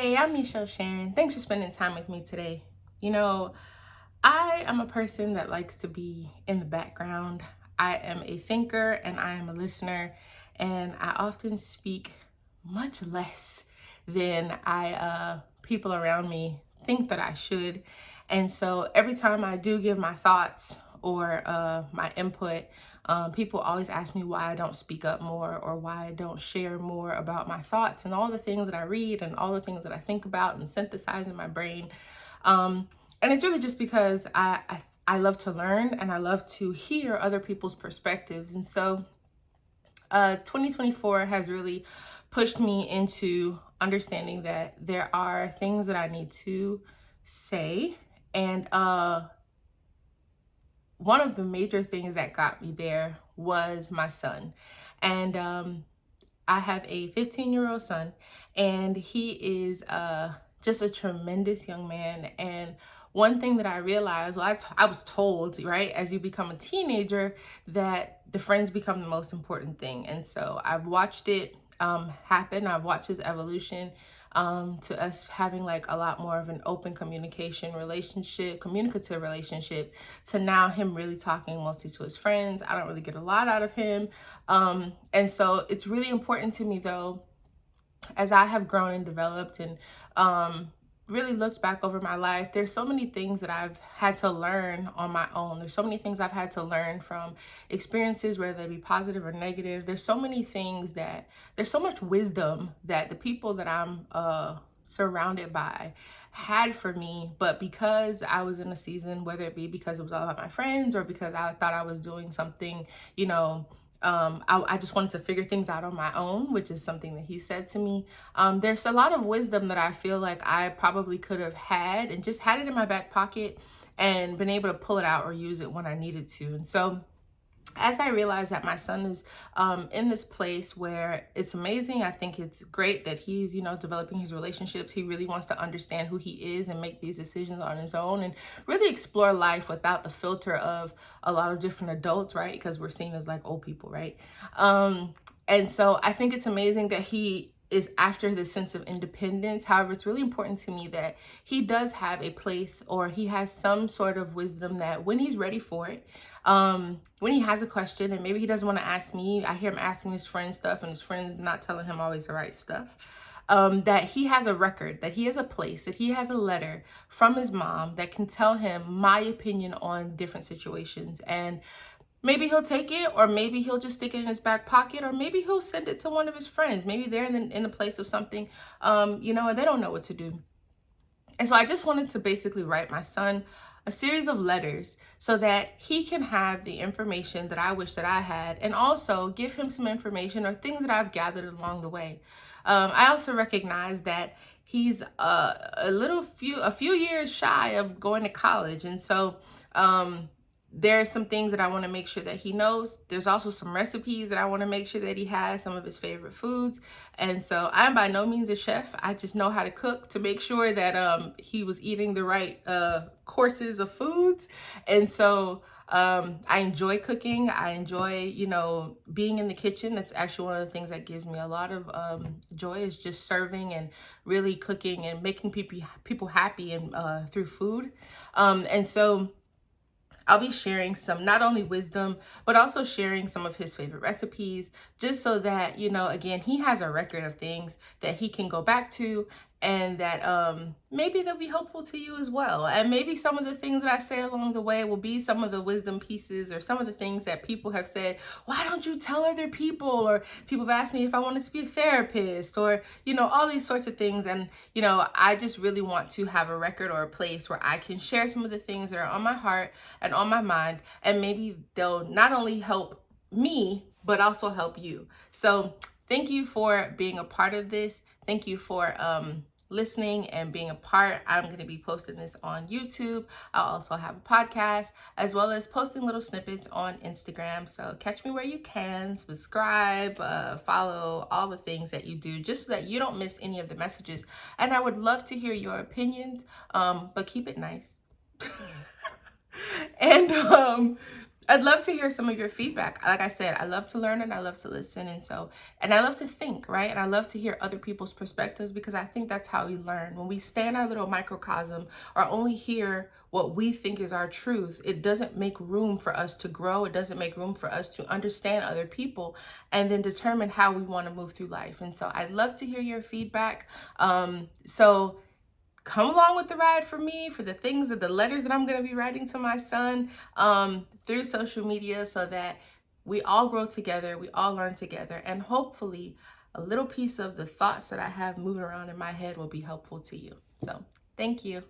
Hey, I'm Michelle Sharon. Thanks for spending time with me today. You know, I am a person that likes to be in the background. I am a thinker and I am a listener, and I often speak much less than people around me think that I should. And so every time I do give my thoughts or my input, people always ask me why I don't speak up more or why I don't share more about my thoughts and all the things that I read and all the things that I think about and synthesize in my brain. Um, and it's really just because I love to learn and I love to hear other people's perspectives. And so 2024 has really pushed me into understanding that there are things that I need to say. And one of the major things that got me there was my son. And I have a 15-year-old son, and he is just a tremendous young man. And one thing that I realized, well, I was told, right, as you become a teenager, that the friends become the most important thing. And so I've watched it happen. I've watched his evolution to us having like a lot more of an open communicative relationship, to now him really talking mostly to his friends. I don't really get a lot out of him. And so it's really important to me, though, as I have grown and developed and really looked back over my life, there's so many things that I've had to learn on my own. There's so many things I've had to learn from experiences, whether they be positive or negative. There's so many things there's so much wisdom that the people that I'm surrounded by had for me, but because I was in a season, whether it be because it was all about my friends or because I thought I was doing something, you know, I just wanted to figure things out on my own, which is something that he said to me. There's a lot of wisdom that I feel like I probably could have had and just had it in my back pocket and been able to pull it out or use it when I needed to. And so as I realized that my son is in this place where it's amazing, I think it's great that he's, developing his relationships. He really wants to understand who he is and make these decisions on his own and really explore life without the filter of a lot of different adults, right? Because we're seen as like old people, right? And so I think it's amazing that he is after this sense of independence. However, it's really important to me that he does have a place, or he has some sort of wisdom that when he's ready for it, when he has a question and maybe he doesn't want to ask me, I hear him asking his friends stuff and his friends not telling him always the right stuff. That he has a record, that he has a place, that he has a letter from his mom that can tell him my opinion on different situations. And maybe he'll take it, or maybe he'll just stick it in his back pocket, or maybe he'll send it to one of his friends. Maybe they're in the place of something, and they don't know what to do. And so I just wanted to basically write my son a series of letters so that he can have the information that I wish that I had, and also give him some information or things that I've gathered along the way. I also recognize that he's a few years shy of going to college, and so there are some things that I want to make sure that he knows. There's also some recipes that I want to make sure that he has, some of his favorite foods. And so I'm by no means a chef. I just know how to cook to make sure that he was eating the right courses of foods. And so I enjoy cooking. I enjoy, being in the kitchen. That's actually one of the things that gives me a lot of joy, is just serving and really cooking and making people happy and through food. And so I'll be sharing some, not only wisdom, but also sharing some of his favorite recipes, just so that, again, he has a record of things that he can go back to, and that maybe they'll be helpful to you as well. And maybe some of the things that I say along the way will be some of the wisdom pieces, or some of the things that people have said, why don't you tell other people? Or people have asked me if I wanted to be a therapist, or, all these sorts of things. And, I just really want to have a record or a place where I can share some of the things that are on my heart and on my mind, and maybe they'll not only help me, but also help you. So thank you for being a part of this. Thank you for listening and being a part. I'm going to be posting this on YouTube. I'll also have a podcast, as well as posting little snippets on Instagram. So catch me where you can, subscribe, follow, all the things that you do, just so that you don't miss any of the messages. And I would love to hear your opinions, but keep it nice. And I'd love to hear some of your feedback. Like I said, I love to learn and I love to listen. And I love to think, right? And I love to hear other people's perspectives because I think that's how we learn. When we stay in our little microcosm or only hear what we think is our truth, it doesn't make room for us to grow. It doesn't make room for us to understand other people and then determine how we want to move through life. And so I'd love to hear your feedback. So come along with the ride for me, for the things that the letters that I'm going to be writing to my son through social media, so that we all grow together, we all learn together, and hopefully a little piece of the thoughts that I have moving around in my head will be helpful to you. So thank you.